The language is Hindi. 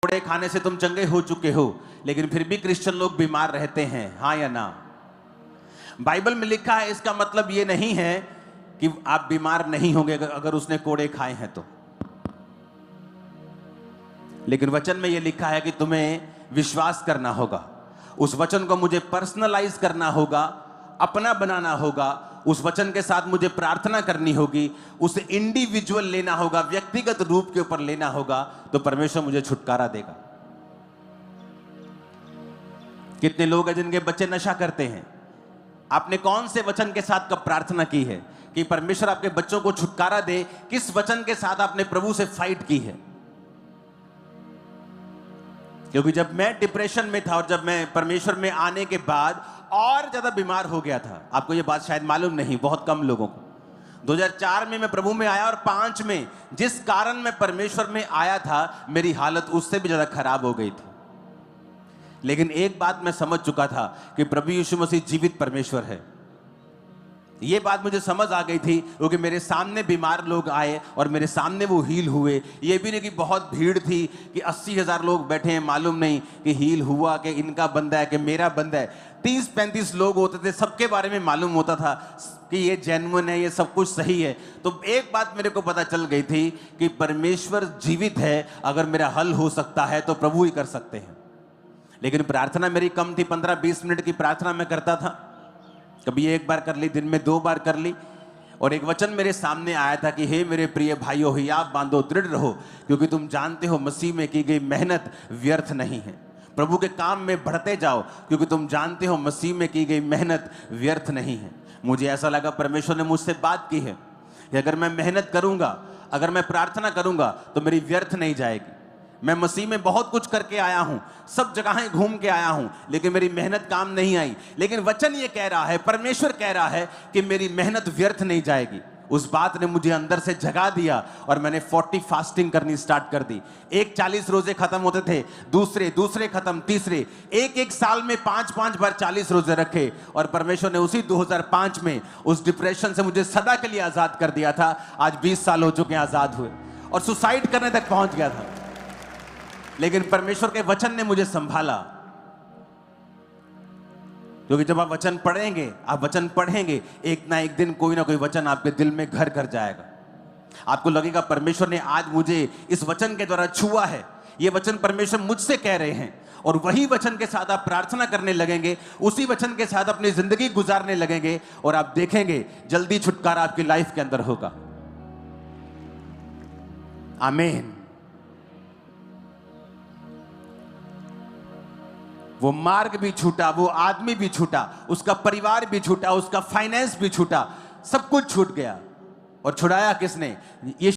कोड़े खाने से तुम चंगे हो चुके हो, लेकिन फिर भी क्रिश्चियन लोग बीमार रहते हैं, हाँ या ना? बाइबल में लिखा है, इसका मतलब ये नहीं है कि आप बीमार नहीं होंगे अगर उसने कोड़े खाए हैं तो। लेकिन वचन में ये लिखा है कि तुम्हें विश्वास करना होगा, उस वचन को मुझे पर्सनलाइज करना होगा, अपना बनाना होगा, उस वचन के साथ मुझे प्रार्थना करनी होगी, उसे इंडिविजुअल लेना होगा, व्यक्तिगत रूप के ऊपर लेना होगा, तो परमेश्वर मुझे छुटकारा देगा। कितने लोग हैं जिनके बच्चे नशा करते हैं? आपने कौन से वचन के साथ कब प्रार्थना की है कि परमेश्वर आपके बच्चों को छुटकारा दे? किस वचन के साथ आपने प्रभु से फाइट की है? क्योंकि जब मैं डिप्रेशन में था और जब मैं परमेश्वर में आने के बाद और ज्यादा बीमार हो गया था, आपको ये बात शायद मालूम नहीं, बहुत कम लोगों को। 2004 में मैं प्रभु में आया और 5 में जिस कारण मैं परमेश्वर में आया था, मेरी हालत उससे भी ज्यादा खराब हो गई थी। लेकिन एक बात मैं समझ चुका था कि प्रभु यीशु मसीह जीवित परमेश्वर है। ये बात मुझे समझ आ गई थी क्योंकि मेरे सामने बीमार लोग आए और मेरे सामने वो हील हुए। ये भी नहीं कि बहुत भीड़ थी कि 80,000 लोग बैठे हैं, मालूम नहीं कि हील हुआ कि इनका बंदा है कि मेरा बंदा है। 30-35 लोग होते थे, सबके बारे में मालूम होता था कि ये जेन्युइन है, ये सब कुछ सही है। तो एक बात मेरे को पता चल गई थी कि परमेश्वर जीवित है, अगर मेरा हल हो सकता है तो प्रभु ही कर सकते हैं। लेकिन प्रार्थना मेरी कम थी, 15-20 मिनट की प्रार्थना मैं करता था, कभी एक बार कर ली, दिन में 2 बार कर ली। और एक वचन मेरे सामने आया था कि हे मेरे प्रिय भाइयों, हियाव बांधो, दृढ़ रहो, क्योंकि तुम जानते हो मसीह में की गई मेहनत व्यर्थ नहीं है। प्रभु के काम में बढ़ते जाओ, क्योंकि तुम जानते हो मसीह में की गई मेहनत व्यर्थ नहीं है। मुझे ऐसा लगा परमेश्वर ने मुझसे बात की है कि अगर मैं मेहनत करूंगा, अगर मैं प्रार्थना करूंगा तो मेरी व्यर्थ नहीं जाएगी। मैं मसीह में बहुत कुछ करके आया हूं, सब जगहें घूम के आया हूं, लेकिन मेरी मेहनत काम नहीं आई। लेकिन वचन ये कह रहा है, परमेश्वर कह रहा है कि मेरी मेहनत व्यर्थ नहीं जाएगी। उस बात ने मुझे अंदर से जगा दिया और मैंने 40 फास्टिंग करनी स्टार्ट कर दी। 40 रोजे खत्म होते थे, दूसरे खत्म, तीसरे, एक साल में 5-5 बार 40 रोजे रखे। और परमेश्वर ने उसी 2005 में उस डिप्रेशन से मुझे सदा के लिए आजाद कर दिया था। आज 20 साल हो चुके हैं आजाद हुए, और सुसाइड करने तक पहुंच गया था, लेकिन परमेश्वर के वचन ने मुझे संभाला। क्योंकि जब आप वचन पढ़ेंगे, एक ना एक दिन कोई ना कोई वचन आपके दिल में घर कर जाएगा। आपको लगेगा परमेश्वर ने आज मुझे इस वचन के द्वारा छुआ है, ये वचन परमेश्वर मुझसे कह रहे हैं। और वही वचन के साथ आप प्रार्थना करने लगेंगे, उसी वचन के साथ अपनी जिंदगी गुजारने लगेंगे, और आप देखेंगे जल्दी छुटकारा आपकी लाइफ के अंदर होगा। आमीन। वो मार्ग भी छूटा, वो आदमी भी छूटा, उसका परिवार भी छूटा, उसका फाइनेंस भी छूटा, सब कुछ छूट गया। और छुड़ाया किसने? ये